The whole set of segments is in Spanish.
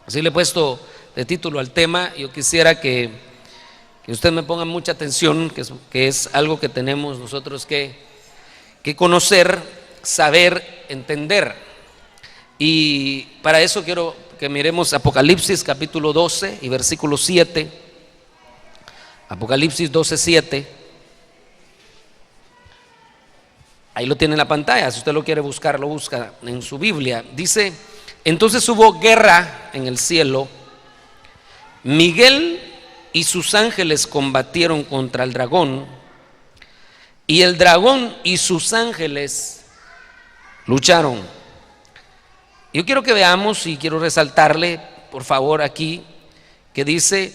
Así le he puesto de título al tema. Yo quisiera que usted me ponga mucha atención, que es algo que tenemos nosotros que conocer, saber, entender. Y para eso quiero que miremos Apocalipsis capítulo 12 y versículo 7. Apocalipsis 12, 7. Ahí lo tiene en la pantalla, si usted lo quiere buscar, lo busca en su Biblia. Dice: entonces hubo guerra en el cielo. Miguel y sus ángeles combatieron contra el dragón, y el dragón y sus ángeles lucharon. Yo quiero que veamos, y quiero resaltarle, por favor, aquí, que dice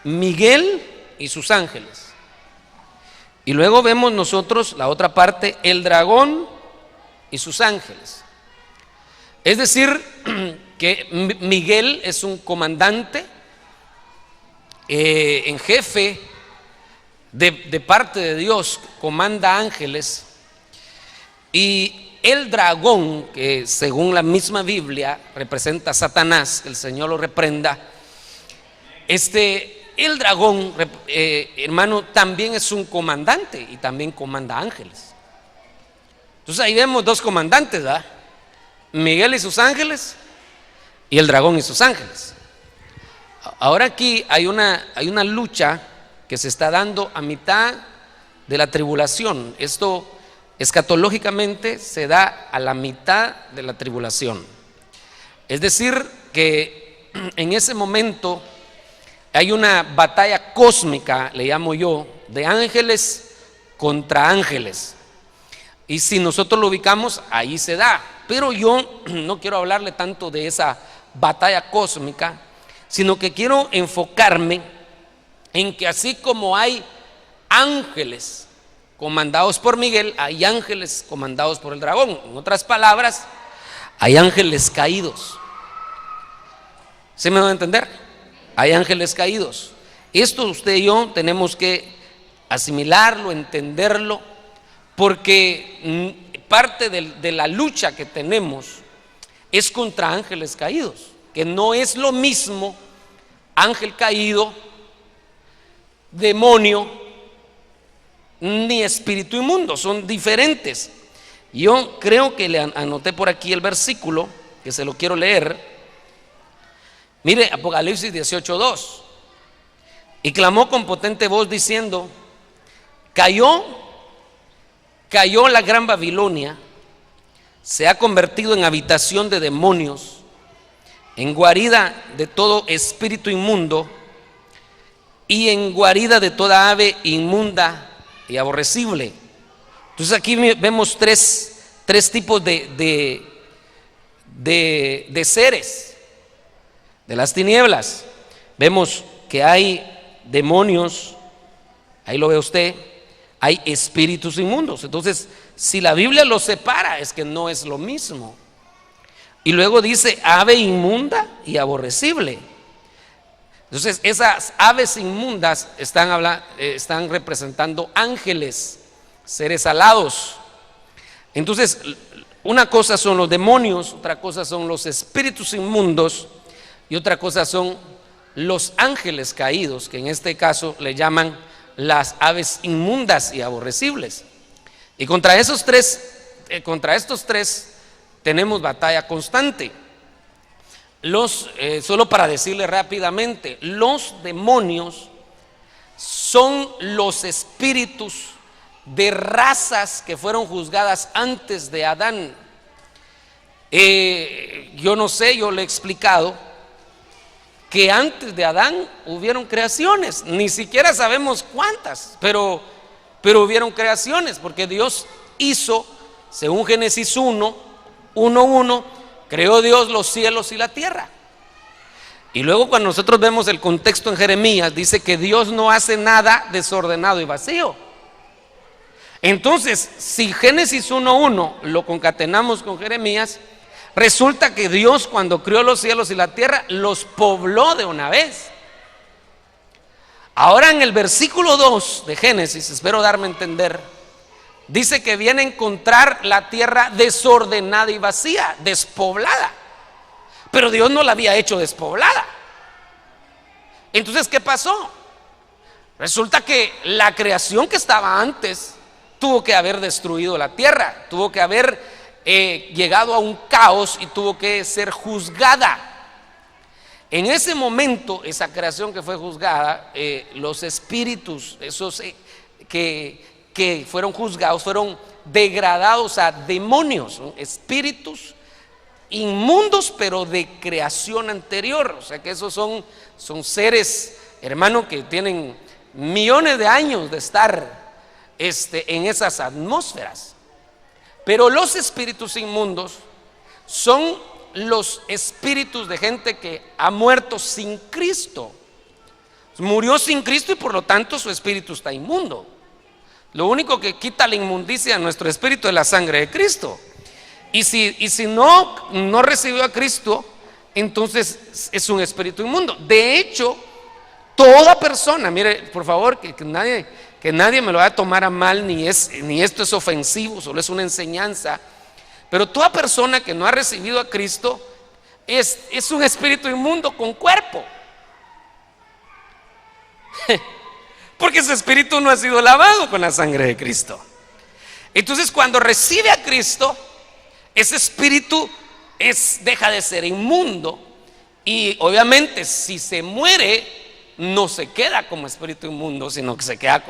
Miguel y sus ángeles. Y luego vemos nosotros la otra parte, el dragón y sus ángeles. Es decir, que Miguel es un comandante en jefe de parte de Dios, comanda ángeles. Y el dragón, que según la misma Biblia representa a Satanás, que el Señor lo reprenda, el dragón, hermano, también es un comandante y también comanda ángeles. Entonces ahí vemos dos comandantes, ¿verdad? Miguel y sus ángeles y el dragón y sus ángeles. Ahora aquí hay una lucha que se está dando a mitad de la tribulación. Esto escatológicamente se da a la mitad de la tribulación. Es decir, que en ese momento hay una batalla cósmica, le llamo yo, de ángeles contra ángeles. Y si nosotros lo ubicamos, ahí se da. Pero yo no quiero hablarle tanto de esa batalla cósmica, sino que quiero enfocarme en que así como hay ángeles comandados por Miguel, hay ángeles comandados por el dragón. En otras palabras, hay ángeles caídos. ¿Se me va a entender? Hay ángeles caídos. Esto usted y yo tenemos que asimilarlo, entenderlo, porque parte de la lucha que tenemos es contra ángeles caídos, que no es lo mismo ángel caído, demonio, ni espíritu inmundo, son diferentes. Yo creo que le anoté por aquí el versículo, que se lo quiero leer. Mire, Apocalipsis 18:2. Y clamó con potente voz diciendo: cayó la gran Babilonia, se ha convertido en habitación de demonios, en guarida de todo espíritu inmundo y en guarida de toda ave inmunda y aborrecible. Entonces aquí vemos tres tipos de seres de las tinieblas. Vemos que hay demonios, ahí lo ve usted, hay espíritus inmundos. Entonces, si la Biblia los separa, es que no es lo mismo. Y luego dice ave inmunda y aborrecible. Entonces, esas aves inmundas están representando ángeles, seres alados. Entonces, una cosa son los demonios, otra cosa son los espíritus inmundos y otra cosa son los ángeles caídos, que en este caso le llaman las aves inmundas y aborrecibles. Y contra estos tres tenemos batalla constante. Solo para decirle rápidamente, los demonios son los espíritus de razas que fueron juzgadas antes de Adán. Yo no sé, yo le he explicado que antes de Adán hubieron creaciones, ni siquiera sabemos cuántas, pero hubieron creaciones, porque Dios hizo, según Génesis 1:1, creó Dios los cielos y la tierra. Y luego cuando nosotros vemos el contexto en Jeremías, dice que Dios no hace nada desordenado y vacío. Entonces, si Génesis 1:1 lo concatenamos con Jeremías, resulta que Dios, cuando creó los cielos y la tierra, los pobló de una vez. Ahora en el versículo 2 de Génesis, espero darme a entender, dice que viene a encontrar la tierra desordenada y vacía, despoblada. pero Dios no la había hecho despoblada. Entonces, ¿qué pasó? Resulta que la creación que estaba antes tuvo que haber destruido la tierra, tuvo que haber llegado a un caos y tuvo que ser juzgada. En ese momento, esa creación que fue juzgada, los espíritus, esos que fueron juzgados, fueron degradados a demonios, ¿no? Espíritus inmundos, pero de creación anterior. O sea que esos son seres, hermano, que tienen millones de años de estar en esas atmósferas. Pero los espíritus inmundos son los espíritus de gente que ha muerto sin Cristo. Murió sin Cristo y por lo tanto su espíritu está inmundo. Lo único que quita la inmundicia a nuestro espíritu es la sangre de Cristo. Y si no recibió a Cristo, entonces es un espíritu inmundo. De hecho, toda persona, mire, por favor, que nadie me lo vaya a tomar a mal, ni esto es ofensivo, solo es una enseñanza. Pero toda persona que no ha recibido a Cristo es un espíritu inmundo con cuerpo. Porque ese espíritu no ha sido lavado con la sangre de Cristo. Entonces, cuando recibe a Cristo, ese espíritu deja de ser inmundo. Y obviamente, si se muere, no se queda como espíritu inmundo, sino que se queda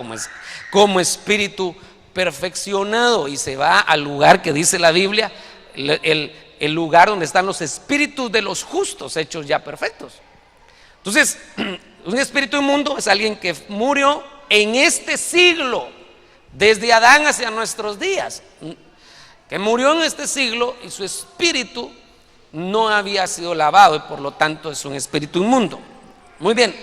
como espíritu perfeccionado y se va al lugar que dice la Biblia, el lugar donde están los espíritus de los justos hechos ya perfectos. Entonces, un espíritu inmundo es alguien que murió en este siglo, desde Adán hacia nuestros días, que murió en este siglo y su espíritu no había sido lavado y por lo tanto es un espíritu inmundo. Muy bien,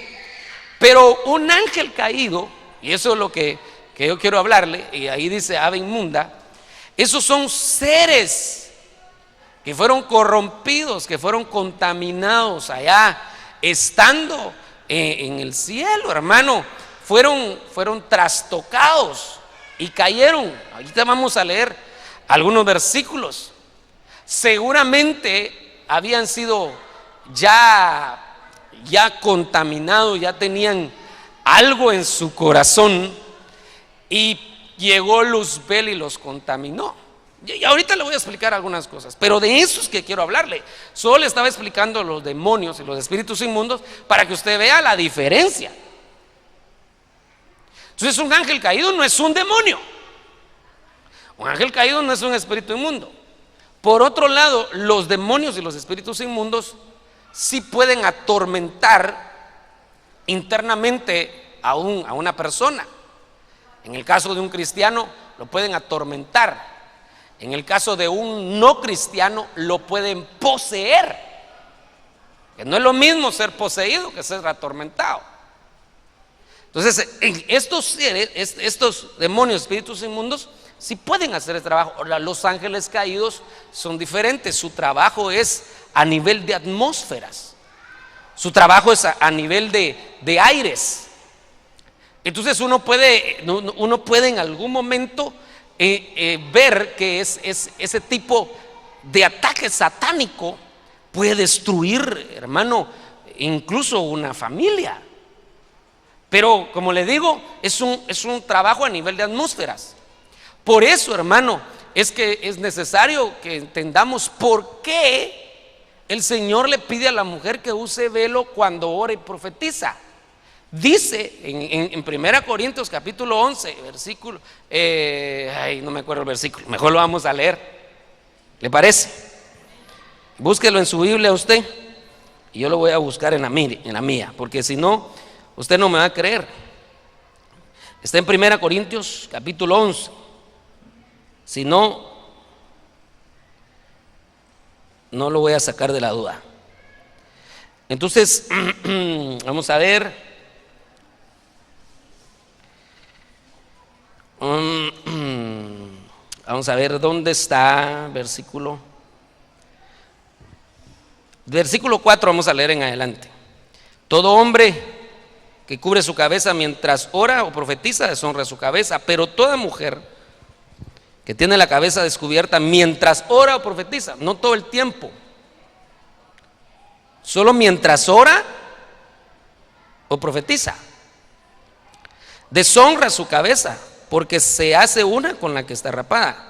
pero un ángel caído, y eso es lo que yo quiero hablarle, y ahí dice ave inmunda, esos son seres que fueron corrompidos, que fueron contaminados allá, estando en el cielo, hermano, fueron trastocados y cayeron. Ahorita vamos a leer algunos versículos. Seguramente habían sido ya contaminados, ya tenían algo en su corazón y llegó Luzbel y los contaminó. Y ahorita le voy a explicar algunas cosas, pero de esos que quiero hablarle. Solo le estaba explicando los demonios y los espíritus inmundos para que usted vea la diferencia. Entonces, un ángel caído no es un demonio. Un ángel caído no es un espíritu inmundo. Por otro lado, los demonios y los espíritus inmundos sí pueden atormentar internamente a una persona. En el caso de un cristiano, lo pueden atormentar. En el caso de un no cristiano, lo pueden poseer. Que no es lo mismo ser poseído que ser atormentado. Entonces, estos demonios, espíritus inmundos, sí pueden hacer el trabajo. Ahora, los ángeles caídos son diferentes. Su trabajo es a nivel de atmósferas. Su trabajo es a nivel de aires. Entonces uno puede en algún momento ver que ese tipo de ataque satánico puede destruir, hermano, incluso una familia. Pero como le digo, es un trabajo a nivel de atmósferas. Por eso, hermano, es que es necesario que entendamos por qué el Señor le pide a la mujer que use velo cuando ora y profetiza. Dice en 1 Corintios capítulo 11, versículo, no me acuerdo el versículo, mejor lo vamos a leer. ¿Le parece? Búsquelo en su Biblia usted y yo lo voy a buscar en la mía, porque si no, usted no me va a creer. Está en 1 Corintios capítulo 11. Si no, no lo voy a sacar de la duda. Entonces, vamos a ver. Vamos a ver dónde está versículo 4, vamos a leer en adelante. Todo hombre que cubre su cabeza mientras ora o profetiza deshonra su cabeza, pero toda mujer que tiene la cabeza descubierta mientras ora o profetiza, no todo el tiempo, solo mientras ora o profetiza. Deshonra su cabeza, porque se hace una con la que está rapada.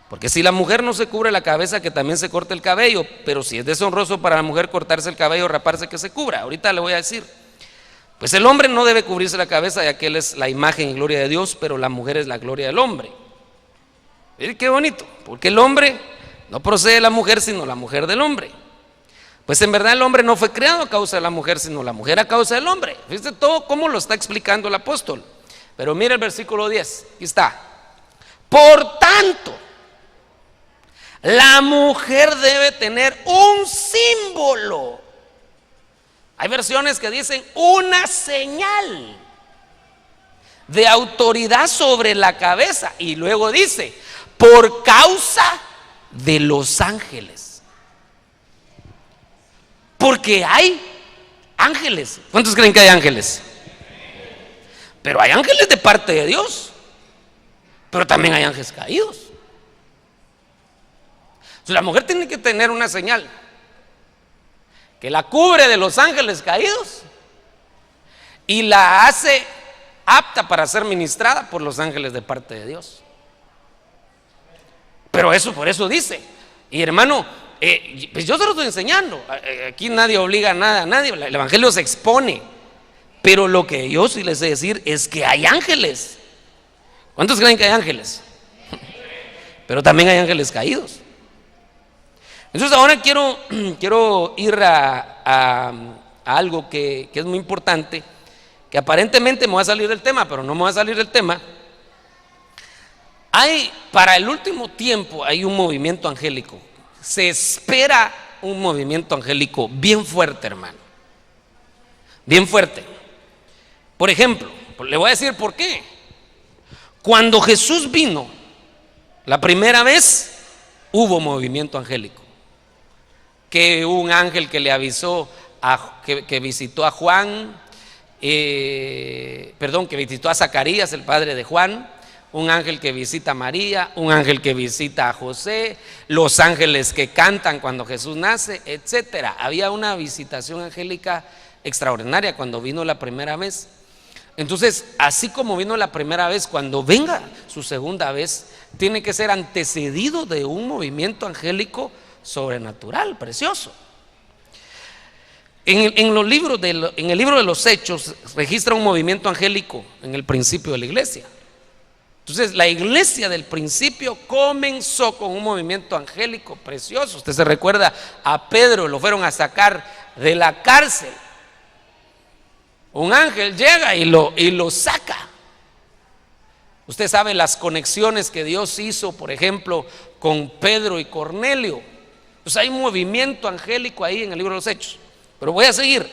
Porque si la mujer no se cubre la cabeza, que también se corte el cabello. Pero si es deshonroso para la mujer cortarse el cabello o raparse, que se cubra. Ahorita le voy a decir. Pues el hombre no debe cubrirse la cabeza, ya que él es la imagen y gloria de Dios, pero la mujer es la gloria del hombre. Miren qué bonito, porque el hombre no procede de la mujer, sino la mujer del hombre. Pues en verdad el hombre no fue creado a causa de la mujer, sino la mujer a causa del hombre. Fíjate todo cómo lo está explicando el apóstol. Pero mira el versículo 10, aquí está. Por tanto, la mujer debe tener un símbolo. Hay versiones que dicen una señal de autoridad sobre la cabeza. Y luego dice, por causa de los ángeles. Porque hay ángeles. ¿Cuántos creen que hay ángeles? Pero hay ángeles de parte de Dios. Pero también hay ángeles caídos. Entonces, la mujer tiene que tener una señal que la cubre de los ángeles caídos y la hace apta para ser ministrada por los ángeles de parte de Dios. Pero eso, por eso dice. Y hermano, pues yo se lo estoy enseñando. Aquí nadie obliga a nada a nadie. El evangelio se expone. Pero lo que yo sí les sé decir es que hay ángeles. ¿Cuántos creen que hay ángeles? Pero también hay ángeles caídos. Entonces ahora quiero ir a algo que es muy importante, que aparentemente me va a salir del tema, pero no me va a salir del tema. Para el último tiempo hay un movimiento angélico. Se espera un movimiento angélico bien fuerte, hermano. Bien fuerte. Por ejemplo, le voy a decir por qué. Cuando Jesús vino la primera vez, hubo movimiento angélico. Que un ángel que le avisó, que visitó a Juan, que visitó a Zacarías, el padre de Juan, un ángel que visita a María, un ángel que visita a José, los ángeles que cantan cuando Jesús nace, etcétera. Había una visitación angélica extraordinaria cuando vino la primera vez. Entonces, así como vino la primera vez, cuando venga su segunda vez, tiene que ser antecedido de un movimiento angélico sobrenatural, precioso. En el libro de los Hechos registra un movimiento angélico en el principio de la iglesia. Entonces la iglesia del principio comenzó con un movimiento angélico precioso. Usted se recuerda a Pedro, lo fueron a sacar de la cárcel. Un ángel llega y lo saca. Usted sabe las conexiones que Dios hizo, por ejemplo, con Pedro y Cornelio. Pues hay un movimiento angélico ahí en el libro de los Hechos. Pero voy a seguir.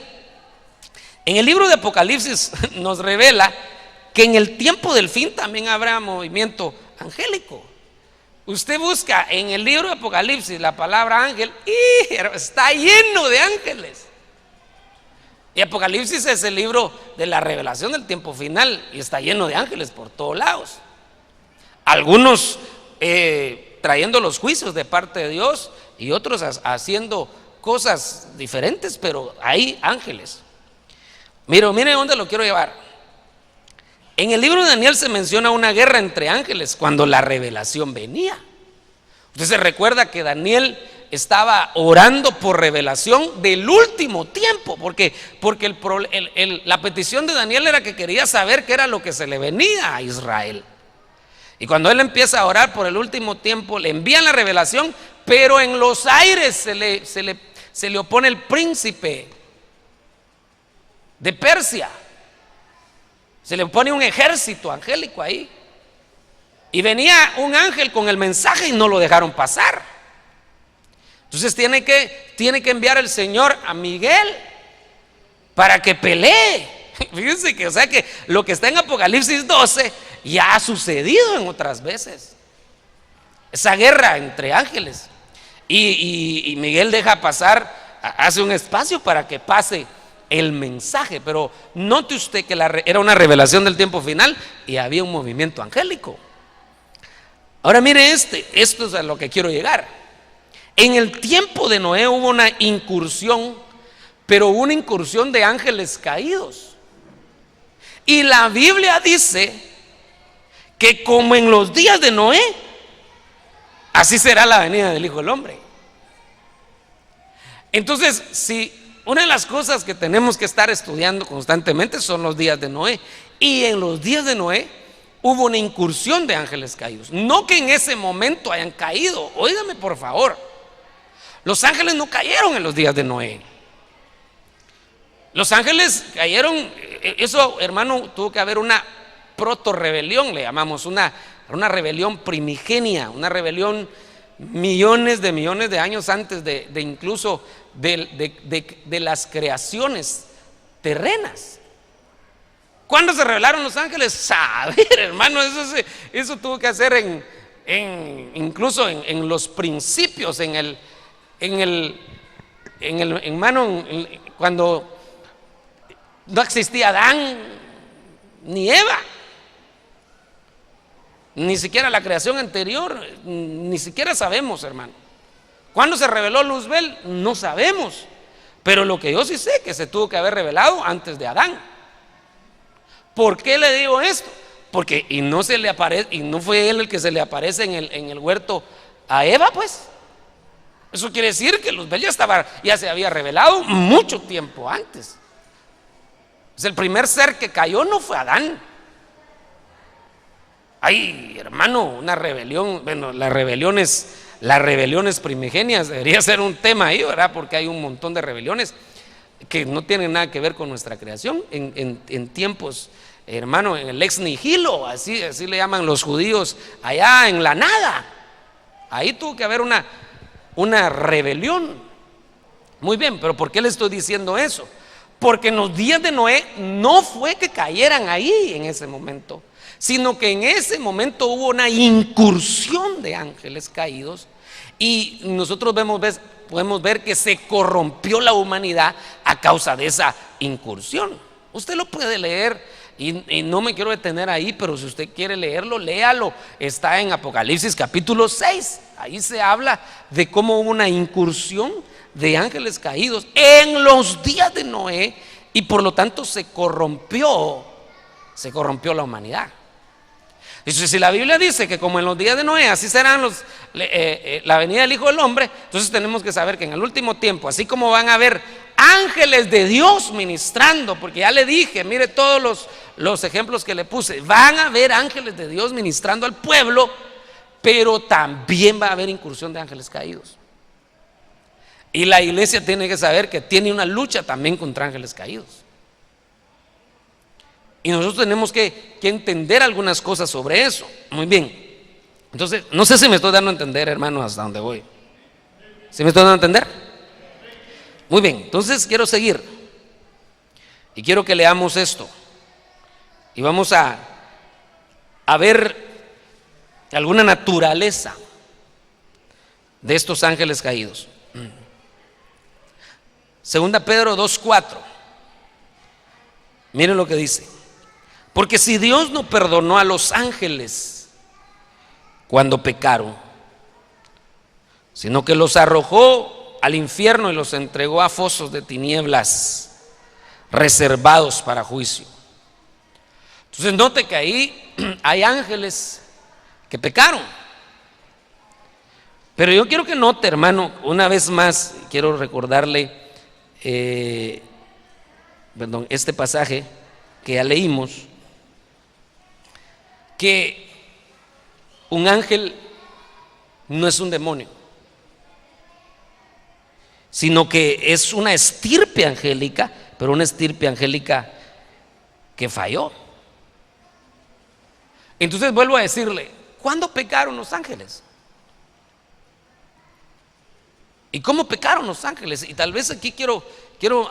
En el libro de Apocalipsis nos revela que en el tiempo del fin también habrá movimiento angélico. Usted busca en el libro de Apocalipsis la palabra ángel y está lleno de ángeles. Y Apocalipsis es el libro de la revelación del tiempo final y está lleno de ángeles por todos lados. Algunos trayendo los juicios de parte de Dios y otros haciendo cosas diferentes, pero hay ángeles. Mire dónde lo quiero llevar. En el libro de Daniel se menciona una guerra entre ángeles cuando la revelación venía. Usted se recuerda que Daniel estaba orando por revelación del último tiempo, porque la petición de Daniel era que quería saber qué era lo que se le venía a Israel. Y cuando él empieza a orar por el último tiempo, le envían la revelación, pero en los aires se le opone el príncipe de Persia. Se le pone un ejército angélico ahí. Y venía un ángel con el mensaje y no lo dejaron pasar. Entonces tiene que enviar el Señor a Miguel para que pelee. Fíjense que, o sea, que lo que está en Apocalipsis 12 ya ha sucedido en otras veces. Esa guerra entre ángeles. Y Miguel deja pasar, hace un espacio para que pase el mensaje. Pero note usted que era una revelación del tiempo final y había un movimiento angélico. Ahora mire esto es a lo que quiero llegar. En el tiempo de Noé hubo una incursión pero hubo una incursión de ángeles caídos. Y la Biblia dice que como en los días de Noé, así será la venida del Hijo del Hombre. Entonces, si una de las cosas que tenemos que estar estudiando constantemente son los días de Noé, y en los días de Noé hubo una incursión de ángeles caídos. No que en ese momento hayan caído, óigame por favor, los ángeles no cayeron en los días de Noé. Los ángeles cayeron, eso hermano, tuvo que haber una proto-rebelión, le llamamos, una rebelión primigenia, una rebelión millones de años antes de incluso de las creaciones terrenas. ¿Cuándo se rebelaron los ángeles? Saber, hermano, eso tuvo que hacer incluso en los principios, cuando no existía Adán ni Eva, ni siquiera la creación anterior, ni siquiera sabemos, hermano. ¿Cuándo se reveló Luzbel? No sabemos, pero lo que yo sí sé que se tuvo que haber revelado antes de Adán. ¿Por qué le digo esto? Porque no se le aparece, y no fue él el que se le aparece en el huerto a Eva, pues. Eso quiere decir que Luzbel ya se había revelado mucho tiempo antes. El primer ser que cayó no fue Adán. Hay, hermano, una rebelión. Bueno, las rebeliones primigenias debería ser un tema ahí, ¿verdad? Porque hay un montón de rebeliones que no tienen nada que ver con nuestra creación. En tiempos, hermano, en el ex nihilo, así le llaman los judíos, allá en la nada. Ahí tuvo que haber una rebelión. Muy bien, pero ¿por qué le estoy diciendo eso? Porque en los días de Noé no fue que cayeran ahí en ese momento, sino que en ese momento hubo una incursión de ángeles caídos, y nosotros podemos ver que se corrompió la humanidad a causa de esa incursión. Usted lo puede leer y no me quiero detener ahí, pero si usted quiere leerlo, léalo. Está en Apocalipsis capítulo 6. Ahí se habla de cómo hubo una incursión de ángeles caídos en los días de Noé, y por lo tanto se corrompió la humanidad. Entonces, si la Biblia dice que como en los días de Noé así serán la venida del Hijo del Hombre, entonces tenemos que saber que en el último tiempo, así como van a haber ángeles de Dios ministrando, porque ya le dije, mire todos los ejemplos que le puse, van a haber ángeles de Dios ministrando al pueblo, pero también va a haber incursión de ángeles caídos. Y la iglesia tiene que saber que tiene una lucha también contra ángeles caídos. Y nosotros tenemos que entender algunas cosas sobre eso. Muy bien. Entonces, no sé si me estoy dando a entender, hermano, hasta dónde voy. ¿Sí me estoy dando a entender? Muy bien, entonces quiero seguir. Y quiero que leamos esto. Y vamos a ver alguna naturaleza de estos ángeles caídos. Segunda Pedro 2:4. Miren lo que dice: porque si Dios no perdonó a los ángeles cuando pecaron, sino que los arrojó al infierno y los entregó a fosos de tinieblas reservados para juicio. Entonces note que ahí hay ángeles que pecaron. Pero yo quiero que note, hermano, una vez más, quiero recordarle este pasaje que ya leímos, que un ángel no es un demonio, sino que es una estirpe angélica, pero una estirpe angélica que falló. Entonces vuelvo a decirle, ¿cuándo pecaron los ángeles? ¿Y cómo pecaron los ángeles? Y tal vez aquí quiero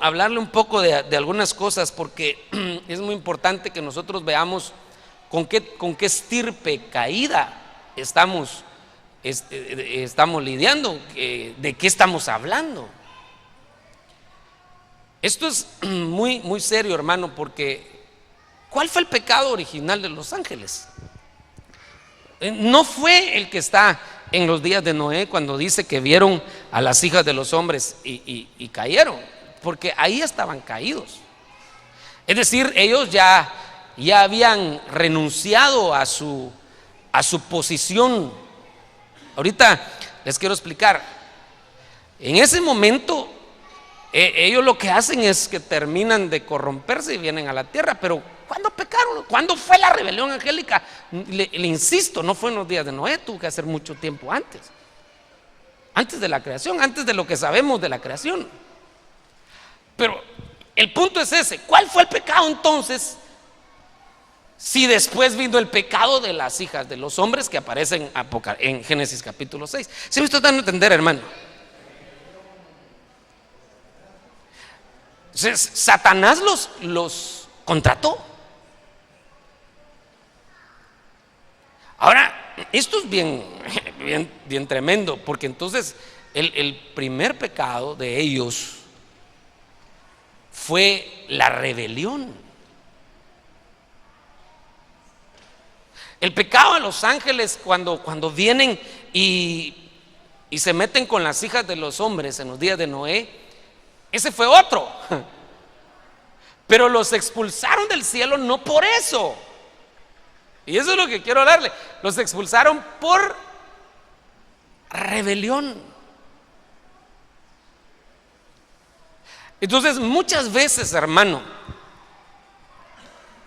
hablarle un poco de algunas cosas, porque es muy importante que nosotros veamos con qué estirpe caída estamos lidiando, de qué estamos hablando. Esto es muy, muy serio, hermano, porque ¿cuál fue el pecado original de los ángeles? No fue el que está en los días de Noé, cuando dice que vieron a las hijas de los hombres y cayeron. porque ahí estaban caídos. Es decir, ellos ya habían renunciado a su posición. Ahorita les quiero explicar. En ese momento, ellos lo que hacen es que terminan de corromperse y vienen a la tierra. Pero ¿cuándo pecaron? ¿Cuándo fue la rebelión angélica? Le insisto, no fue en los días de Noé, tuvo que hacer mucho tiempo antes de la creación, antes de lo que sabemos de la creación. Pero el punto es ese: ¿cuál fue el pecado entonces? Si después vino el pecado de las hijas de los hombres que aparecen en Génesis capítulo 6. ¿Sí me estoy dando a entender, hermano? Entonces, Satanás los contrató. Ahora, esto es bien tremendo, porque entonces el primer pecado de ellos fue la rebelión. El pecado de los ángeles cuando vienen y se meten con las hijas de los hombres en los días de Noé, ese fue otro. Pero los expulsaron del cielo no por eso. Y eso es lo que quiero hablarle. Los expulsaron por rebelión. Entonces, muchas veces, hermano,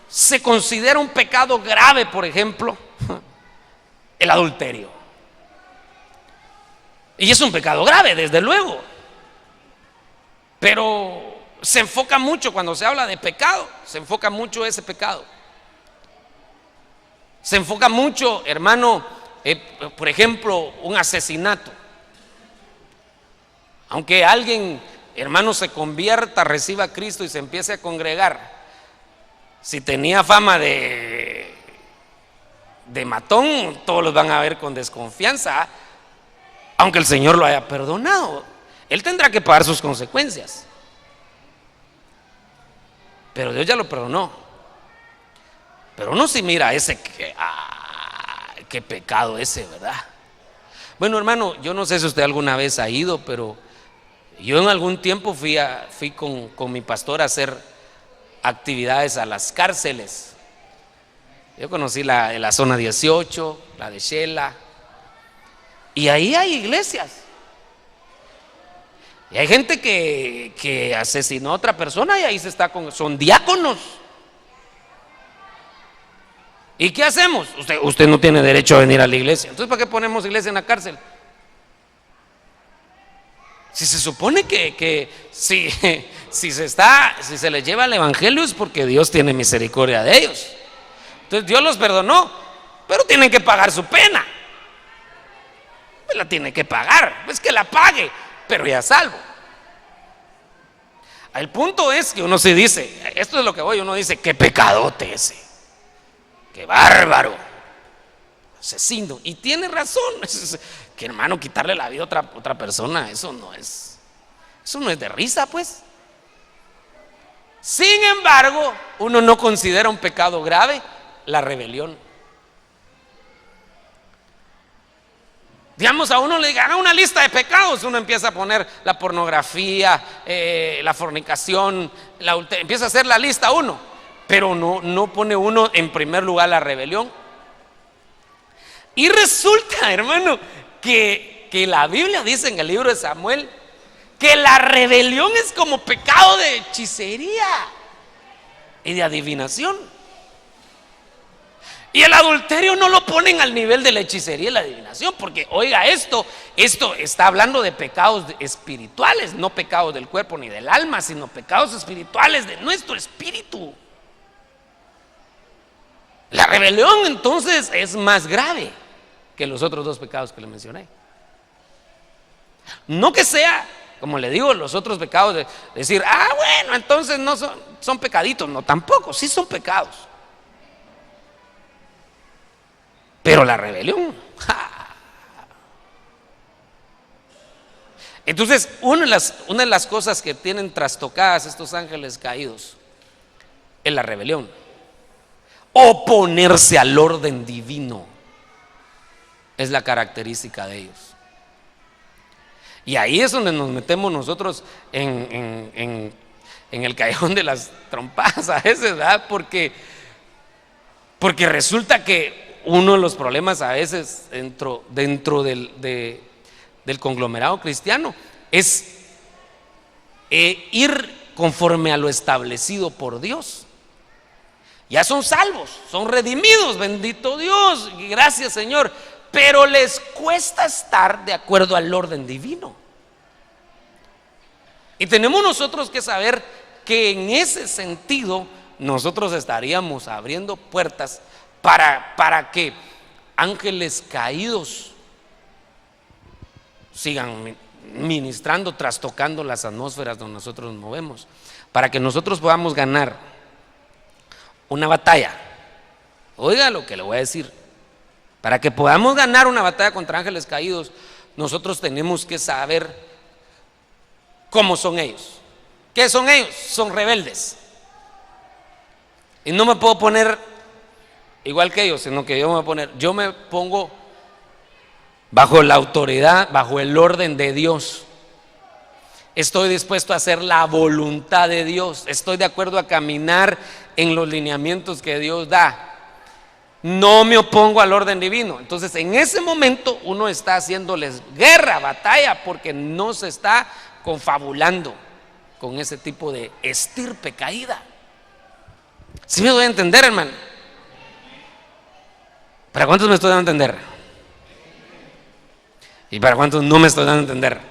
se considera un pecado grave, por ejemplo, el adulterio. Y es un pecado grave, desde luego. Pero se enfoca mucho, cuando se habla de pecado, se enfoca mucho ese pecado. Se enfoca mucho, hermano, por ejemplo, un asesinato. Aunque alguien, hermano, se convierta, reciba a Cristo y se empiece a congregar, si tenía fama de matón, todos los van a ver con desconfianza, aunque el Señor lo haya perdonado. Él tendrá que pagar sus consecuencias, pero Dios ya lo perdonó. Pero uno sí mira ese qué pecado ese, ¿verdad? Bueno, hermano, yo no sé si usted alguna vez ha ido, pero yo en algún tiempo fui con mi pastor a hacer actividades a las cárceles. Yo conocí la zona 18, la de Shela, y ahí hay iglesias. Y hay gente que asesinó a otra persona y ahí son diáconos. ¿Y qué hacemos? Usted no tiene derecho a venir a la iglesia. Entonces, ¿para qué ponemos iglesia en la cárcel? Si se supone que si se les lleva el evangelio es porque Dios tiene misericordia de ellos. Entonces Dios los perdonó, pero tienen que pagar su pena. Pues la tiene que pagar, pues que la pague, pero ya salvo. El punto es que uno se dice, esto es lo que voy, uno dice, qué pecadote ese, qué bárbaro, asesino. Y tiene razón, que hermano, quitarle la vida a otra persona, eso no es de risa, pues. Sin embargo, uno no considera un pecado grave la rebelión. Digamos, a uno le diga, haga una lista de pecados, uno empieza a poner la pornografía, la fornicación, empieza a hacer la lista uno, pero no pone uno en primer lugar la rebelión. Y resulta, hermano, que la Biblia dice en el libro de Samuel que la rebelión es como pecado de hechicería y de adivinación. Y el adulterio no lo ponen al nivel de la hechicería y la adivinación, porque oiga, esto está hablando de pecados espirituales, no pecados del cuerpo ni del alma, sino pecados espirituales de nuestro espíritu. La rebelión entonces es más grave que los otros dos pecados que le mencioné. No que sea, como le digo, los otros pecados de decir, bueno, entonces no son pecaditos. No, tampoco, sí son pecados. Pero la rebelión, Entonces, una de las cosas que tienen trastocadas estos ángeles caídos es la rebelión. Oponerse al orden divino es la característica de ellos. Y ahí es donde nos metemos nosotros en el callejón de las trompadas a veces, ¿verdad? Porque resulta que uno de los problemas a veces dentro del conglomerado cristiano es ir conforme a lo establecido por Dios. Ya son salvos, son redimidos, bendito Dios, y gracias Señor, pero les cuesta estar de acuerdo al orden divino. Y tenemos nosotros que saber que en ese sentido nosotros estaríamos abriendo puertas para que ángeles caídos sigan ministrando, trastocando las atmósferas donde nosotros nos movemos, para que nosotros podamos ganar una batalla. Oiga lo que le voy a decir. Para que podamos ganar una batalla contra ángeles caídos, nosotros tenemos que saber cómo son ellos. ¿Qué son ellos? Son rebeldes. Y no me puedo poner igual que ellos, sino que yo me pongo bajo la autoridad, bajo el orden de Dios. Estoy dispuesto a hacer la voluntad de Dios. Estoy de acuerdo a caminar en los lineamientos que Dios da. No me opongo al orden divino. Entonces en ese momento uno está haciéndoles guerra, batalla, porque no se está confabulando con ese tipo de estirpe caída. ¿Sí me doy a entender, hermano? ¿Para cuántos me estoy dando a entender? ¿Y para cuántos no me estoy dando a entender?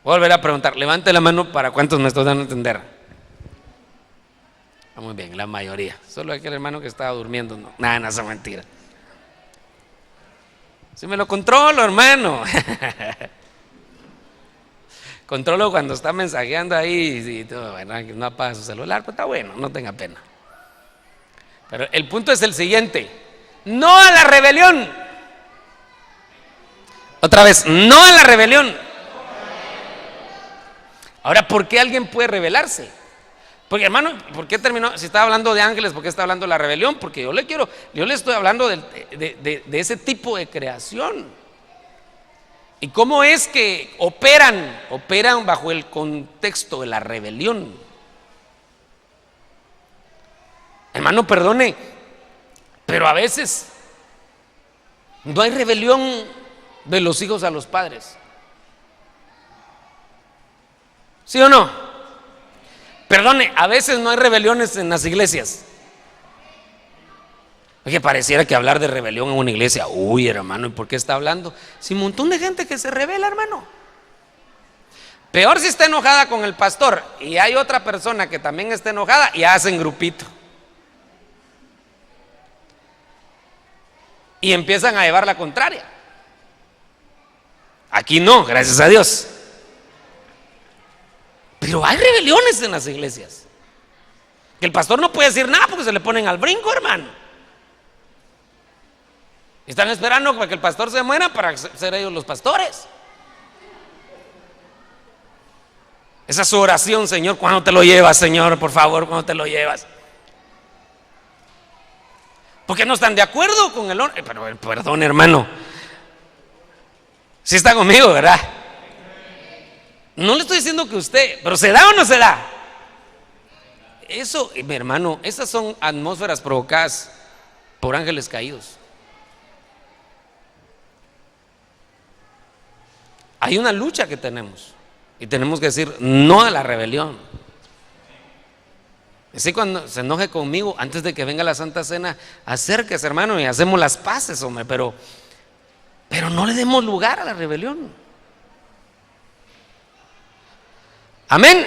Voy a volver a preguntar, levante la mano para cuántos me estoy dando a entender. Muy bien, la mayoría. Solo aquel hermano que estaba durmiendo, no. Nada, no, esa mentira. Si me lo controlo, hermano. Controlo cuando está mensajeando ahí y todo, bueno, no apaga su celular, pues está bueno, no tenga pena. Pero el punto es el siguiente: no a la rebelión. Otra vez, no a la rebelión. Ahora, ¿por qué alguien puede rebelarse? Porque, hermano, ¿por qué terminó? Si estaba hablando de ángeles, ¿por qué está hablando de la rebelión? Porque yo le estoy hablando de ese tipo de creación. ¿Y cómo es que operan bajo el contexto de la rebelión? Hermano, perdone, pero a veces no hay rebelión de los hijos a los padres. ¿Sí o no? Perdone, a veces no hay rebeliones en las iglesias. Oye, pareciera que hablar de rebelión en una iglesia, uy, hermano, ¿y por qué está hablando? Si un montón de gente que se rebela, hermano. Peor si está enojada con el pastor y hay otra persona que también está enojada y hacen grupito. Y empiezan a llevar la contraria. Aquí no, gracias a Dios. Pero hay rebeliones en las iglesias. Que el pastor no puede decir nada porque se le ponen al brinco, hermano. Están esperando para que el pastor se muera para ser ellos los pastores. Esa es su oración, Señor. ¿Cuándo te lo llevas, Señor? Por favor, ¿cuándo te lo llevas? Porque no están de acuerdo con el orden. Pero perdón, hermano. Sí está conmigo, ¿verdad? No le estoy diciendo que usted, pero ¿se da o no se da? Eso, mi hermano, esas son atmósferas provocadas por ángeles caídos. Hay una lucha que tenemos y tenemos que decir no a la rebelión. Así cuando se enoje conmigo, antes de que venga la Santa Cena, acérquese, hermano, y hacemos las paces, hombre, pero no le demos lugar a la rebelión. Amén.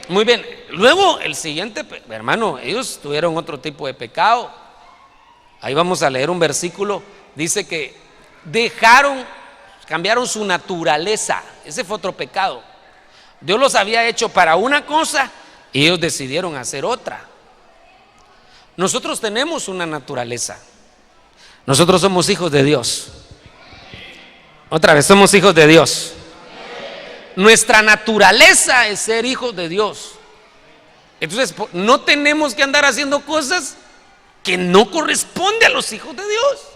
Muy bien. Luego el siguiente, hermano, ellos tuvieron otro tipo de pecado. Ahí vamos a leer un versículo. Dice que cambiaron su naturaleza. Ese fue otro pecado. Dios los había hecho para una cosa y ellos decidieron hacer otra. Nosotros tenemos una naturaleza. Nosotros somos hijos de Dios. Otra vez, somos hijos de Dios. Nuestra naturaleza es ser hijos de Dios. Entonces no tenemos que andar haciendo cosas que no corresponden a los hijos de Dios.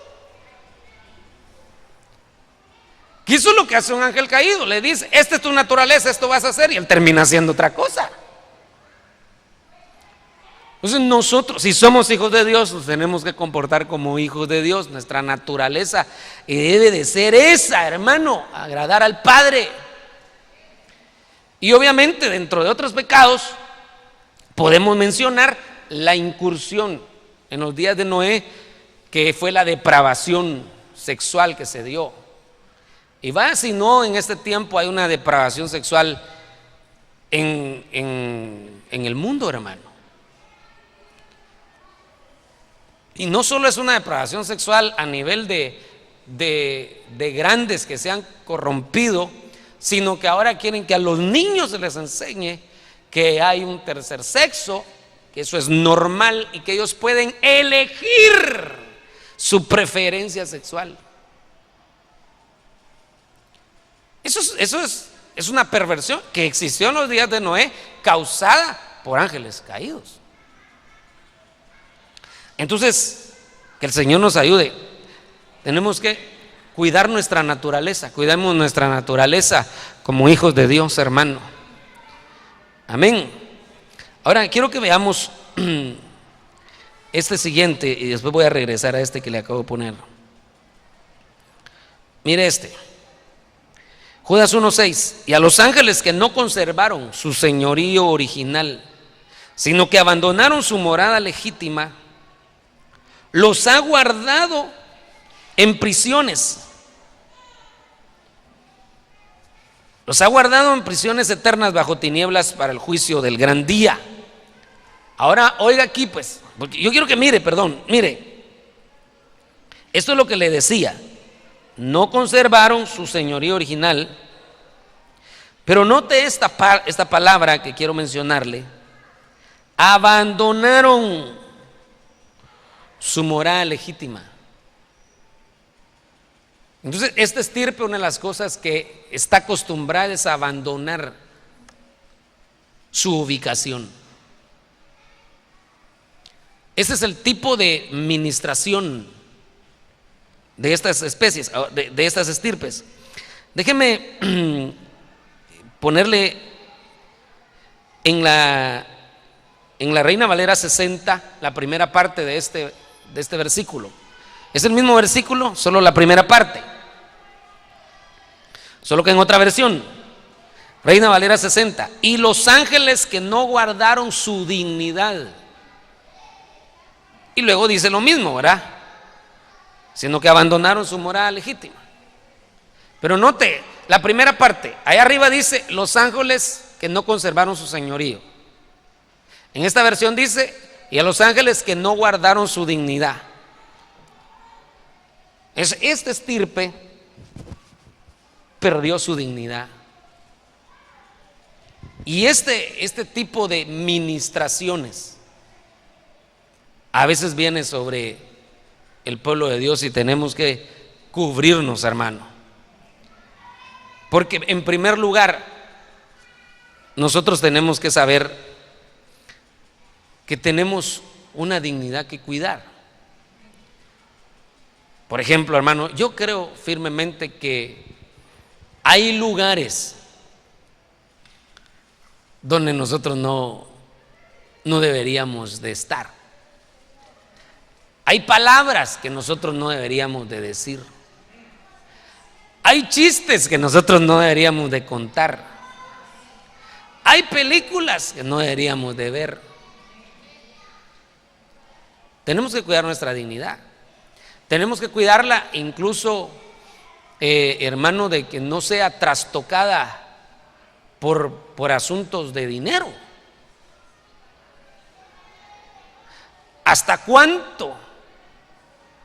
Que eso es lo que hace un ángel caído. Le dice, esta es tu naturaleza, esto vas a hacer, y él termina haciendo otra cosa. Entonces nosotros, si somos hijos de Dios, nos tenemos que comportar como hijos de Dios. Nuestra naturaleza debe de ser esa, hermano, agradar al Padre. Y obviamente dentro de otros pecados podemos mencionar la incursión en los días de Noé, que fue la depravación sexual que se dio. Y vaya si no, en este tiempo hay una depravación sexual en el mundo, hermano. Y no solo es una depravación sexual a nivel de grandes que se han corrompido, sino que ahora quieren que a los niños se les enseñe que hay un tercer sexo, que eso es normal y que ellos pueden elegir su preferencia sexual. Eso es una perversión que existió en los días de Noé, causada por ángeles caídos. Entonces, que el Señor nos ayude. Tenemos que cuidar nuestra naturaleza, cuidemos nuestra naturaleza como hijos de Dios, hermano. Amén. Ahora quiero que veamos este siguiente y después voy a regresar a este que le acabo de poner. Mire este. Judas 1:6. Y a los ángeles que no conservaron su señorío original, sino que abandonaron su morada legítima, los ha guardado en prisiones. Los ha guardado en prisiones eternas bajo tinieblas para el juicio del gran día. Ahora oiga aquí pues, porque yo quiero que mire, esto es lo que le decía. No conservaron su señorío original, pero note esta palabra que quiero mencionarle. Abandonaron su morada legítima. Entonces, esta estirpe, una de las cosas que está acostumbrada es a abandonar su ubicación. Ese es el tipo de ministración de estas especies, de estas estirpes. Déjeme ponerle en la Reina Valera 60 la primera parte de este versículo. Es el mismo versículo, solo la primera parte, solo que en otra versión. Reina Valera 60. Y los ángeles que no guardaron su dignidad. Y luego dice lo mismo, ¿verdad? Sino que abandonaron su morada legítima. Pero note, la primera parte, allá arriba dice los ángeles que no conservaron su señorío. En esta versión dice, y a los ángeles que no guardaron su dignidad. Este estirpe perdió su dignidad. Y este tipo de ministraciones a veces viene sobre el pueblo de Dios y tenemos que cubrirnos, hermano. Porque en primer lugar, nosotros tenemos que saber que tenemos una dignidad que cuidar. Por ejemplo, hermano, yo creo firmemente que hay lugares donde nosotros no deberíamos de estar. Hay palabras que nosotros no deberíamos de decir. Hay chistes que nosotros no deberíamos de contar. Hay películas que no deberíamos de ver. Tenemos que cuidar nuestra dignidad. Tenemos que cuidarla incluso, hermano, de que no sea trastocada por asuntos de dinero. ¿Hasta cuánto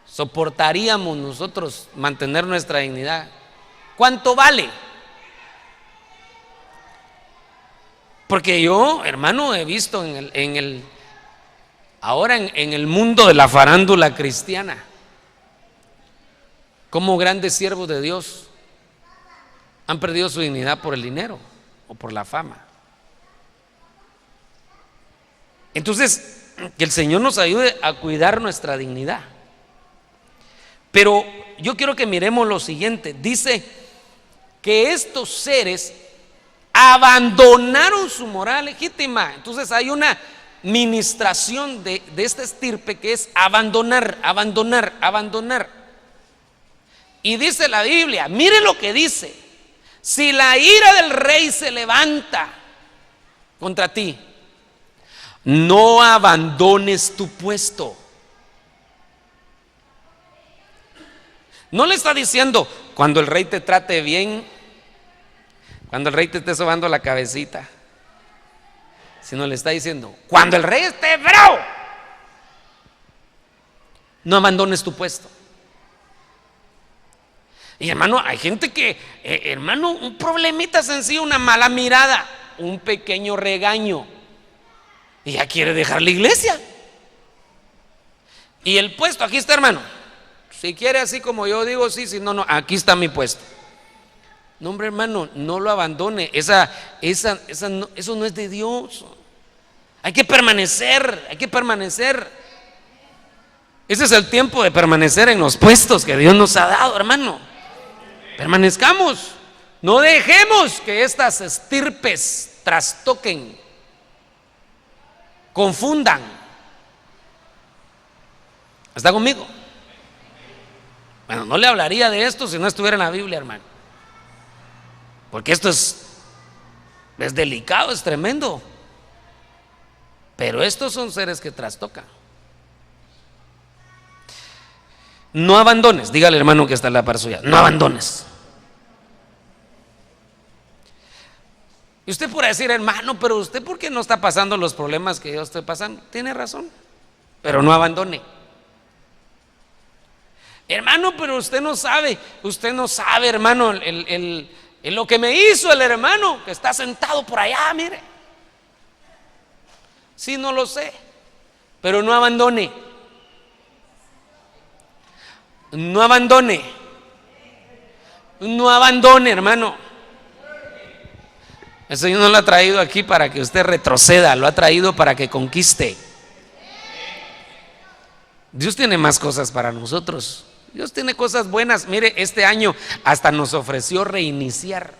soportaríamos nosotros mantener nuestra dignidad? ¿Cuánto vale? Porque yo, hermano, he visto ahora en el mundo de la farándula cristiana cómo grandes siervos de Dios han perdido su dignidad por el dinero o por la fama. Entonces, que el Señor nos ayude a cuidar nuestra dignidad. Pero yo quiero que miremos lo siguiente. Dice que estos seres abandonaron su moral legítima. Entonces hay una ministración de esta estirpe que es abandonar, abandonar, abandonar. Y dice la Biblia, mire lo que dice: si la ira del rey se levanta contra ti, no abandones tu puesto. No le está diciendo cuando el rey te trate bien, cuando el rey te esté sobando la cabecita, sino le está diciendo cuando el rey esté bravo, no abandones tu puesto. Y hermano, hay gente que, hermano, un problemita sencillo, una mala mirada, un pequeño regaño, y ya quiere dejar la iglesia. Y el puesto, aquí está, hermano. Si quiere así como yo digo, sí, si no, no, aquí está mi puesto. No, hombre, hermano, no lo abandone. Eso no es de Dios. Hay que permanecer, hay que permanecer. Ese es el tiempo de permanecer en los puestos que Dios nos ha dado, hermano. Permanezcamos, no dejemos que estas estirpes trastoquen, confundan. ¿Está conmigo? Bueno, no le hablaría de esto si no estuviera en la Biblia, hermano, porque esto es delicado, es tremendo. Pero estos son seres que trastocan. No abandones, dígale, hermano, que está en la par suya, no abandones. Y usted podrá decir, hermano, pero usted, ¿por qué no está pasando los problemas que yo estoy pasando? Tiene razón, pero no abandone. Hermano, pero usted no sabe, hermano, lo que me hizo el hermano que está sentado por allá, mire. Sí, no lo sé, pero no abandone. No abandone. No abandone, hermano. El Señor no lo ha traído aquí para que usted retroceda, lo ha traído para que conquiste. Dios tiene más cosas para nosotros. Dios tiene cosas buenas. Mire, este año hasta nos ofreció reiniciar.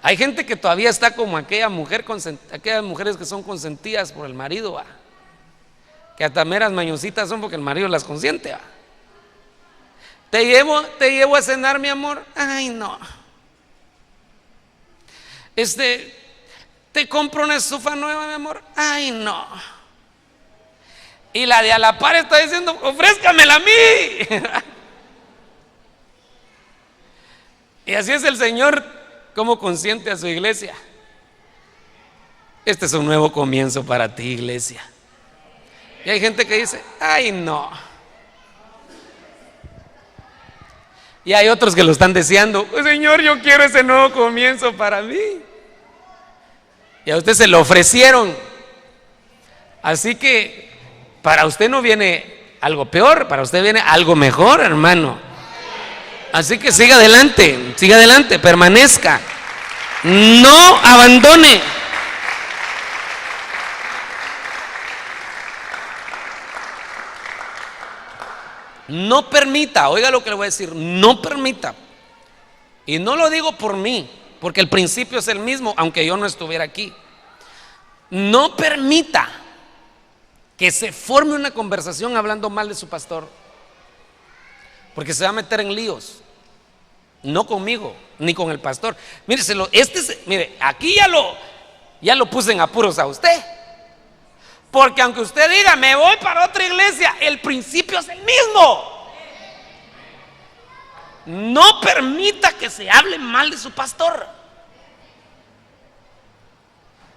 Hay gente que todavía está como aquellas mujeres que son consentidas por el marido, ¿va? Que hasta meras mañositas son porque el marido las consiente, ¿va? Te llevo a cenar, mi amor. Ay, no. Te compro una estufa nueva, mi amor. Ay, no. Y la de a la par está diciendo, ofrézcamela a mí. Y así es el Señor, como consiente a su iglesia. Este es un nuevo comienzo para ti, iglesia. Y hay gente que dice, ay, no. Y hay otros que lo están deseando. Señor, yo quiero ese nuevo comienzo para mí. Y a usted se lo ofrecieron. Así que para usted no viene algo peor, para usted viene algo mejor, hermano. Así que siga adelante, permanezca. No abandone. No permita, oiga lo que le voy a decir, no permita. Y no lo digo por mí, porque el principio es el mismo, aunque yo no estuviera aquí. No permita que se forme una conversación hablando mal de su pastor, porque se va a meter en líos. No conmigo, ni con el pastor. Mire, aquí ya lo puse en apuros a usted. Porque aunque usted diga, me voy para otra iglesia, el principio es el mismo. No permita que se hable mal de su pastor.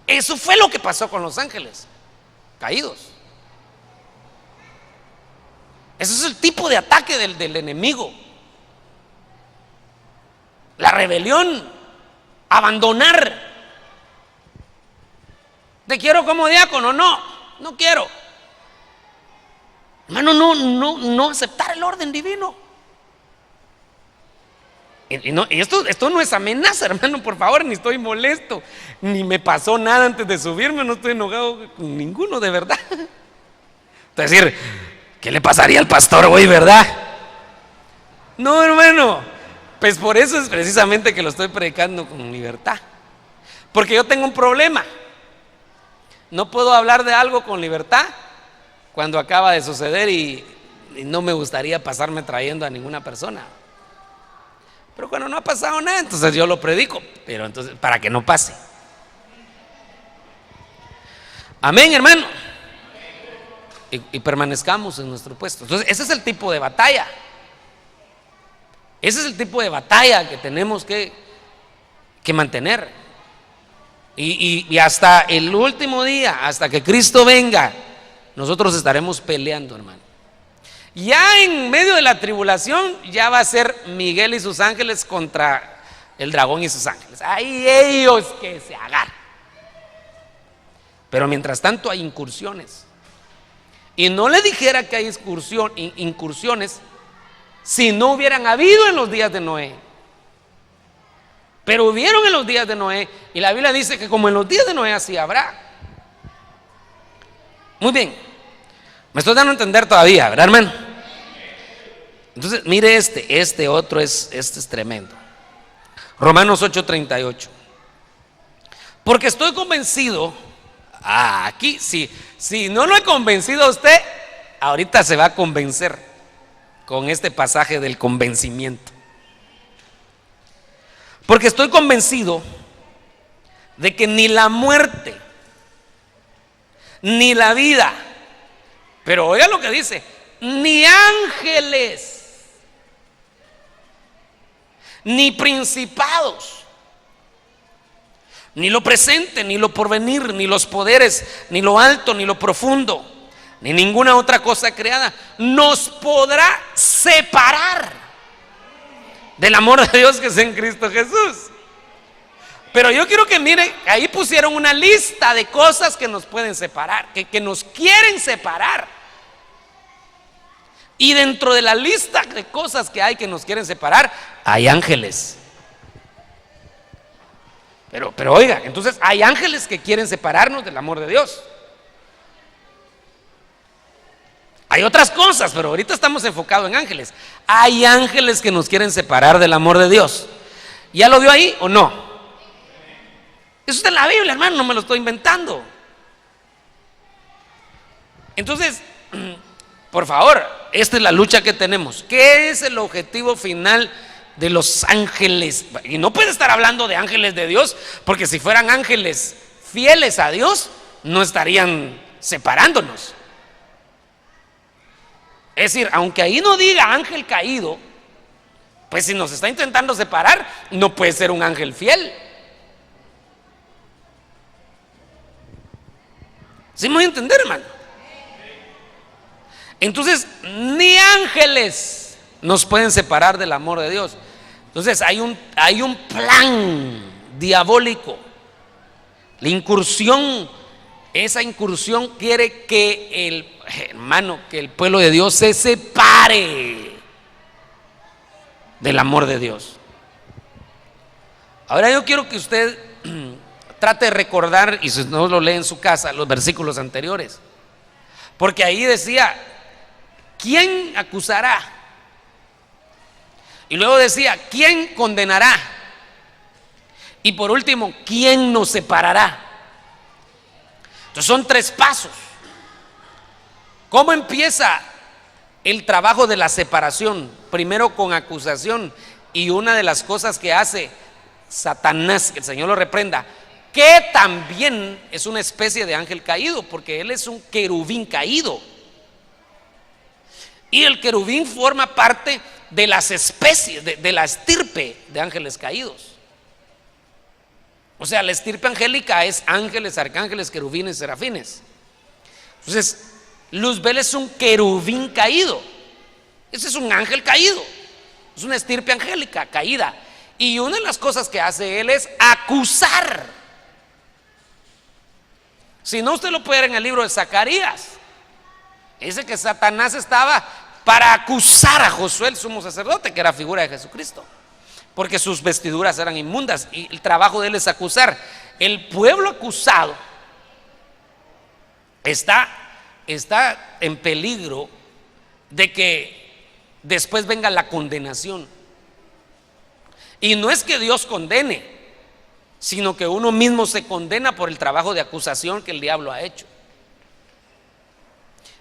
Eso fue lo que pasó con los ángeles caídos. Ese es el tipo de ataque del enemigo. La rebelión, abandonar. Te quiero como diácono, no quiero. Hermano, no aceptar el orden divino. Y esto no es amenaza, hermano, por favor, ni estoy molesto, ni me pasó nada antes de subirme, no estoy enojado con ninguno, de verdad. Es decir, ¿qué le pasaría al pastor hoy, verdad? No, hermano, Pues por eso es precisamente que lo estoy predicando con libertad. Porque yo tengo un problema. No puedo hablar de algo con libertad cuando acaba de suceder y no me gustaría pasarme trayendo a ninguna persona. Pero cuando no ha pasado nada, entonces yo lo predico, pero entonces para que no pase. Amén, hermano. Y permanezcamos en nuestro puesto. Entonces ese es el tipo de batalla. Ese es el tipo de batalla que tenemos que mantener. Y hasta el último día, hasta que Cristo venga, nosotros estaremos peleando, hermano. Ya en medio de la tribulación, ya va a ser Miguel y sus ángeles contra el dragón y sus ángeles. Ahí ellos que se agarran. Pero mientras tanto hay incursiones. Y no le dijera que hay incursiones si no hubieran habido en los días de Noé. Pero hubieron en los días de Noé, y la Biblia dice que como en los días de Noé así habrá. Muy bien, me estoy dando a entender todavía, ¿verdad, hermano? Entonces mire este otro este es tremendo. Romanos 8:38. Porque estoy convencido, aquí si no lo he convencido a usted, ahorita se va a convencer con este pasaje del convencimiento. Porque estoy convencido de que ni la muerte, ni la vida, pero oiga lo que dice, ni ángeles, ni principados, ni lo presente, ni lo porvenir, ni los poderes, ni lo alto, ni lo profundo, ni ninguna otra cosa creada nos podrá separar del amor de Dios que es en Cristo Jesús. Pero yo quiero que mire, ahí pusieron una lista de cosas que nos pueden separar, que nos quieren separar. Y dentro de la lista de cosas que hay que nos quieren separar, hay ángeles. Pero oiga, entonces hay ángeles que quieren separarnos del amor de Dios. Hay otras cosas, pero ahorita estamos enfocados en ángeles. Hay ángeles que nos quieren separar del amor de Dios. ¿Ya lo vio ahí o no? Eso está en la Biblia, hermano, no me lo estoy inventando. Entonces, por favor, esta es la lucha que tenemos. ¿Qué es el objetivo final de los ángeles? Y no puede estar hablando de ángeles de Dios, porque si fueran ángeles fieles a Dios, no estarían separándonos. Es decir, aunque ahí no diga ángel caído, pues si nos está intentando separar, no puede ser un ángel fiel. ¿Sí me voy a entender, hermano? Entonces, ni ángeles nos pueden separar del amor de Dios. Entonces, hay un plan diabólico. La incursión, esa incursión quiere que que el pueblo de Dios se separe del amor de Dios. Ahora yo quiero que usted trate de recordar, y si no lo lee en su casa, los versículos anteriores. Porque ahí decía, ¿quién acusará? Y luego decía, ¿quién condenará? Y por último, ¿quién nos separará? Entonces son 3 pasos. ¿Cómo empieza el trabajo de la separación? Primero con acusación, y una de las cosas que hace Satanás, que el Señor lo reprenda, que también es una especie de ángel caído, porque él es un querubín caído. Y el querubín forma parte de las especies, de la estirpe de ángeles caídos. O sea, la estirpe angélica es ángeles, arcángeles, querubines, serafines. Entonces, Luzbel es un querubín caído. Ese es un ángel caído. Es una estirpe angélica caída. Y una de las cosas que hace él es acusar. Si no, usted lo puede ver en el libro de Zacarías. Dice que Satanás estaba para acusar a Josué, el sumo sacerdote, que era figura de Jesucristo, porque sus vestiduras eran inmundas, y el trabajo de él es acusar. El pueblo acusado está en peligro de que después venga la condenación. Y no es que Dios condene, sino que uno mismo se condena por el trabajo de acusación que el diablo ha hecho.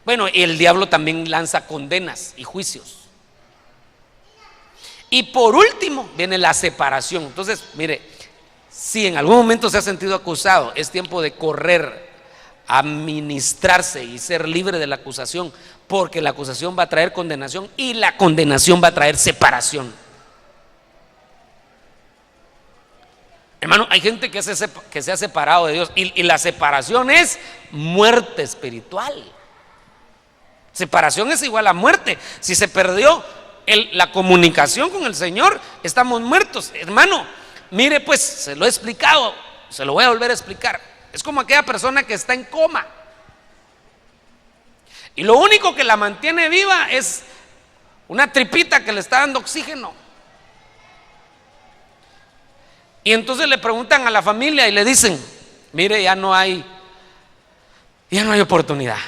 Bueno, y el diablo también lanza condenas y juicios. Y por último viene la separación. Entonces, mire, si en algún momento se ha sentido acusado, es tiempo de correr a ministrarse y ser libre de la acusación, porque la acusación va a traer condenación y la condenación va a traer separación. Hermano, hay gente que se ha separado de Dios y la separación es muerte espiritual. Separación es igual a muerte. Si se perdió la comunicación con el Señor, estamos muertos. Hermano, mire, pues se lo he explicado, se lo voy a volver a explicar. Es como aquella persona que está en coma y lo único que la mantiene viva es una tripita que le está dando oxígeno. Y entonces le preguntan a la familia y le dicen: mire, ya no hay oportunidad,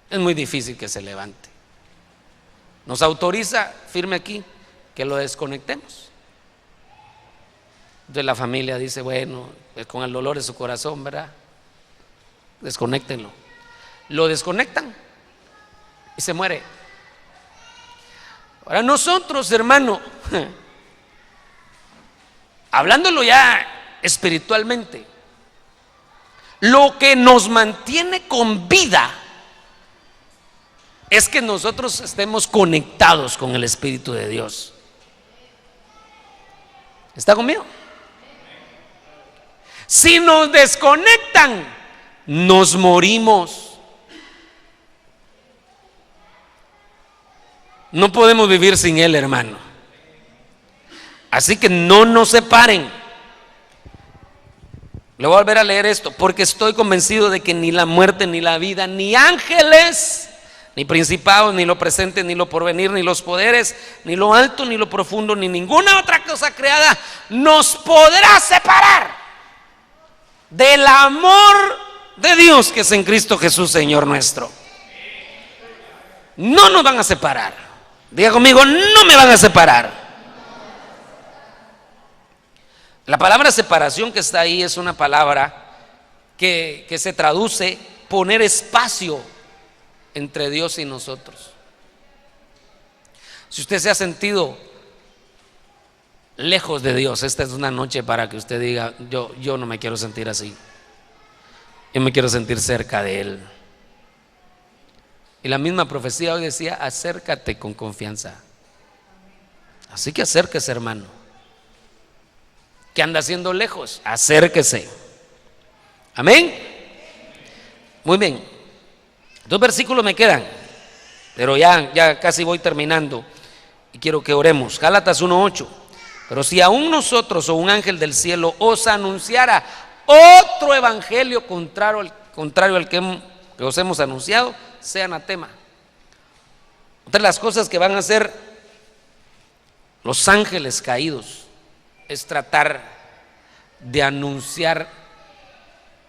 es muy difícil que se levante. Nos autoriza, firme aquí, que lo desconectemos. Entonces la familia dice: bueno, pues con el dolor de su corazón, ¿verdad? Desconéctenlo. Lo desconectan y se muere. Ahora nosotros, hermano, hablándolo ya espiritualmente, lo que nos mantiene con vida es que nosotros estemos conectados con el Espíritu de Dios. ¿Está conmigo? Si nos desconectan, nos morimos. No podemos vivir sin Él, hermano. Así que no nos separen. Le voy a volver a leer esto, porque estoy convencido de que ni la muerte, ni la vida, ni ángeles, ni principados, ni lo presente, ni lo porvenir, ni los poderes, ni lo alto, ni lo profundo, ni ninguna otra cosa creada nos podrá separar del amor de Dios que es en Cristo Jesús, Señor nuestro. No nos van a separar. Diga conmigo: no me van a separar. La palabra separación que está ahí es una palabra que se traduce poner espacio entre Dios y nosotros. Si usted se ha sentido lejos de Dios, esta es una noche para que usted diga: yo no me quiero sentir así, yo me quiero sentir cerca de Él. Y la misma profecía hoy decía: acércate con confianza. Así que acérquese, hermano. ¿Qué anda haciendo lejos? Acérquese. Amén. Muy bien. 2 versículos me quedan, pero ya casi voy terminando y quiero que oremos. Gálatas 1:8. Pero si aún nosotros o un ángel del cielo os anunciara otro evangelio contrario al que os hemos anunciado, sea anatema. Otra de las cosas que van a hacer los ángeles caídos es tratar de anunciar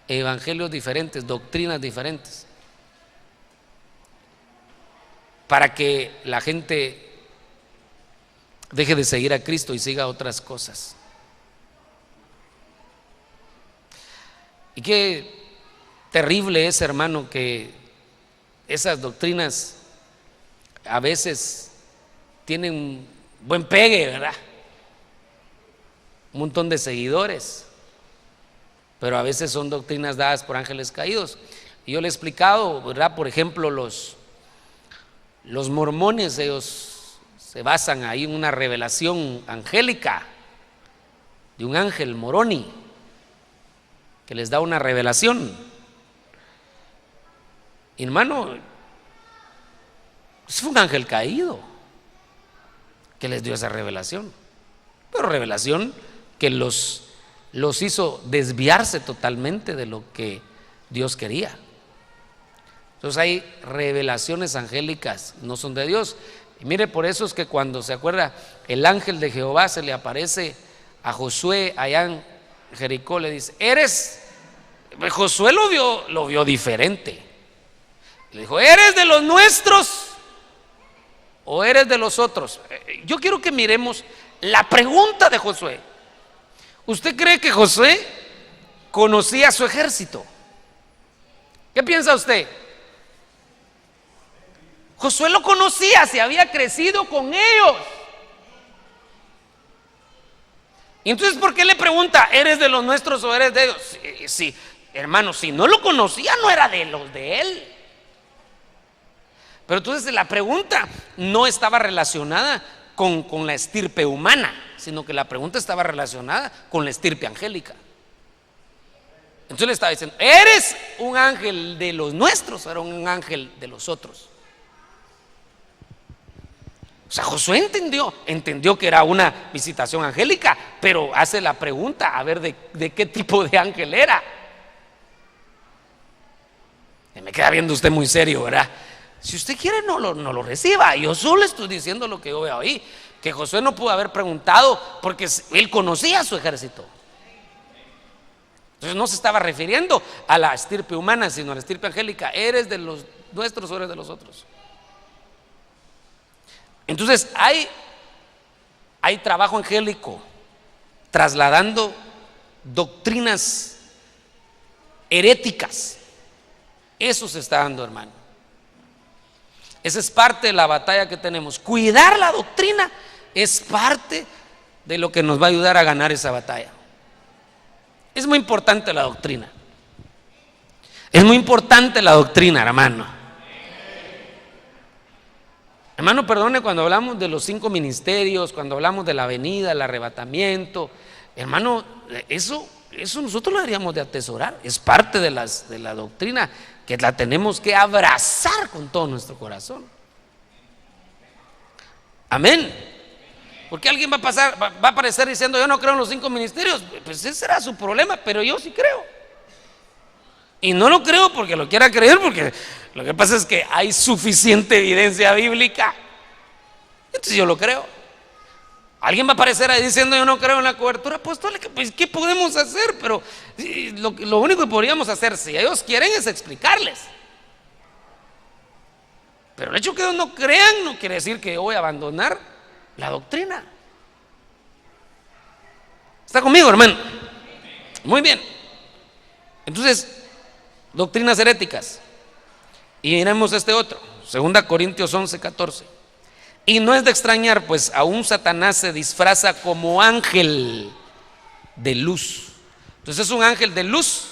evangelios diferentes, doctrinas diferentes, para que la gente deje de seguir a Cristo y siga otras cosas. Y qué terrible es, hermano, que esas doctrinas a veces tienen buen pegue, ¿verdad? Un montón de seguidores, pero a veces son doctrinas dadas por ángeles caídos. Y yo le he explicado, ¿verdad? Por ejemplo, los mormones, ellos se basan ahí en una revelación angélica de un ángel Moroni que les da una revelación. Y, hermano, es un ángel caído que les dio esa revelación, pero revelación que los hizo desviarse totalmente de lo que Dios quería. Entonces hay revelaciones angélicas, no son de Dios. Y mire, por eso es que cuando se acuerda, el ángel de Jehová se le aparece a Josué allá en Jericó, le dice: Josué lo vio diferente. Le dijo: ¿eres de los nuestros o eres de los otros? Yo quiero que miremos la pregunta de Josué. ¿Usted cree que Josué conocía a su ejército? ¿Qué piensa usted? Josué lo conocía, se había crecido con ellos. Y entonces, ¿por qué le pregunta, ¿eres de los nuestros o eres de ellos? Sí, hermano, si no lo conocía, no era de los de él. Pero entonces la pregunta no estaba relacionada con la estirpe humana, sino que la pregunta estaba relacionada con la estirpe angélica. Entonces le estaba diciendo, ¿eres un ángel de los nuestros o eres un ángel de los otros? O sea, Josué entendió que era una visitación angélica, pero hace la pregunta a ver de qué tipo de ángel era. Y me queda viendo usted muy serio, ¿verdad? Si usted quiere, no lo reciba. Yo solo estoy diciendo lo que yo veo ahí, que Josué no pudo haber preguntado porque él conocía a su ejército. Entonces no se estaba refiriendo a la estirpe humana, sino a la estirpe angélica. ¿Eres de los nuestros o eres de los otros? Entonces hay trabajo angélico trasladando doctrinas heréticas. Eso se está dando, hermano. Esa es parte de la batalla que tenemos. Cuidar la doctrina es parte de lo que nos va a ayudar a ganar esa batalla. Es muy importante la doctrina. Es muy importante la doctrina, hermano. Hermano, perdone, cuando hablamos de los 5 ministerios, cuando hablamos de la venida, el arrebatamiento, hermano, eso nosotros lo deberíamos de atesorar. Es parte de la doctrina que la tenemos que abrazar con todo nuestro corazón. Amén. Porque alguien va a aparecer diciendo, yo no creo en los 5 ministerios. Pues ese será su problema, pero yo sí creo. Y no lo creo porque lo quiera creer, porque lo que pasa es que hay suficiente evidencia bíblica. Entonces yo lo creo. Alguien va a aparecer ahí diciendo, yo no creo en la cobertura apostólica. Pues ¿qué podemos hacer? Pero lo único que podríamos hacer, si ellos quieren, es explicarles. Pero el hecho que ellos no crean no quiere decir que yo voy a abandonar la doctrina. ¿Está conmigo, hermano? Muy bien. Entonces, doctrinas heréticas. Y miremos este otro, 2 Corintios 11:14. Y no es de extrañar, pues aún Satanás se disfraza como ángel de luz. Entonces es un ángel de luz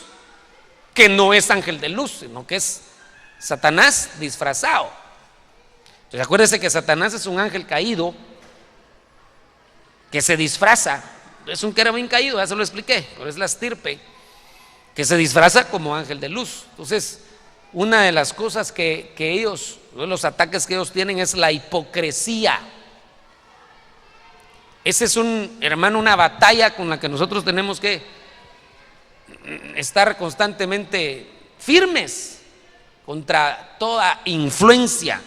que no es ángel de luz, sino que es Satanás disfrazado. Entonces acuérdense que Satanás es un ángel caído que se disfraza. Es un querubín caído, ya se lo expliqué, pero es la estirpe que se disfraza como ángel de luz. Entonces, una de las cosas que ellos, los ataques que ellos tienen es la hipocresía. Ese es hermano, una batalla con la que nosotros tenemos que estar constantemente firmes contra toda influencia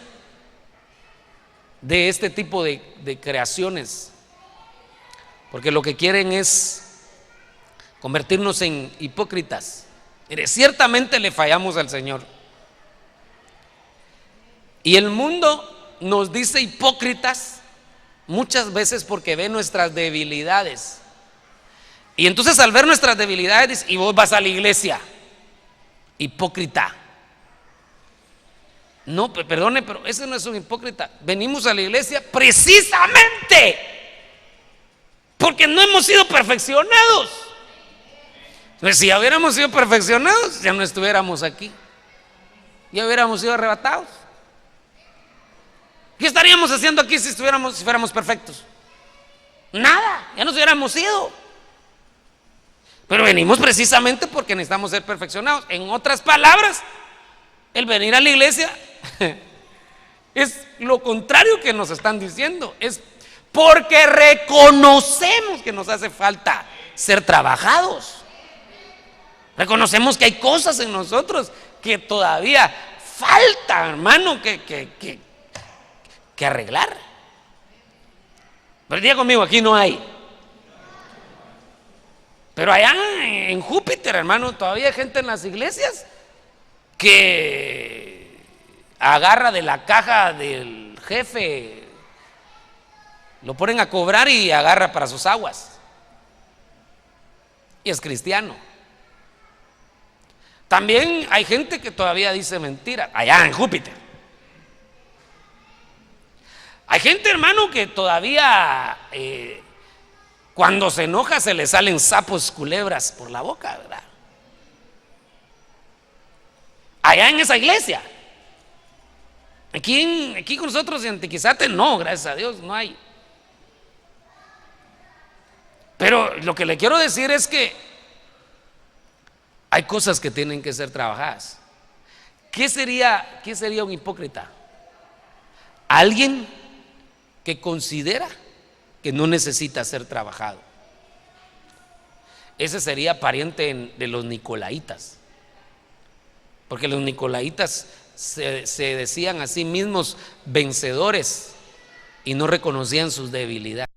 de este tipo de creaciones, porque lo que quieren es convertirnos en hipócritas. Mire, ciertamente le fallamos al Señor. Y el mundo nos dice hipócritas muchas veces porque ve nuestras debilidades. Y entonces al ver nuestras debilidades dice, y vos vas a la iglesia, hipócrita. No, perdone, pero ese no es un hipócrita. Venimos a la iglesia precisamente porque no hemos sido perfeccionados. Pues si ya hubiéramos sido perfeccionados, ya no estuviéramos aquí, ya hubiéramos sido arrebatados. ¿Qué estaríamos haciendo aquí si fuéramos perfectos? Nada, ya nos hubiéramos ido. Pero venimos precisamente porque necesitamos ser perfeccionados. En otras palabras, el venir a la iglesia es lo contrario que nos están diciendo. Es porque reconocemos que nos hace falta ser trabajados. Reconocemos que hay cosas en nosotros que todavía falta, hermano, que arreglar. Pero diga conmigo, aquí no hay. Pero allá en Júpiter, hermano, todavía hay gente en las iglesias que agarra de la caja del jefe Lo ponen a cobrar y agarra para sus aguas. Y es cristiano. También hay gente que todavía dice mentira, allá en Júpiter. Hay gente, hermano, que todavía cuando se enoja se le salen sapos, culebras por la boca, ¿verdad? Allá en esa iglesia. Aquí con nosotros en Tiquizate no, gracias a Dios, no hay. Pero lo que le quiero decir es que hay cosas que tienen que ser trabajadas. ¿Qué sería un hipócrita? Alguien que considera que no necesita ser trabajado. Ese sería pariente de los nicolaitas, porque los nicolaitas se decían a sí mismos vencedores y no reconocían sus debilidades.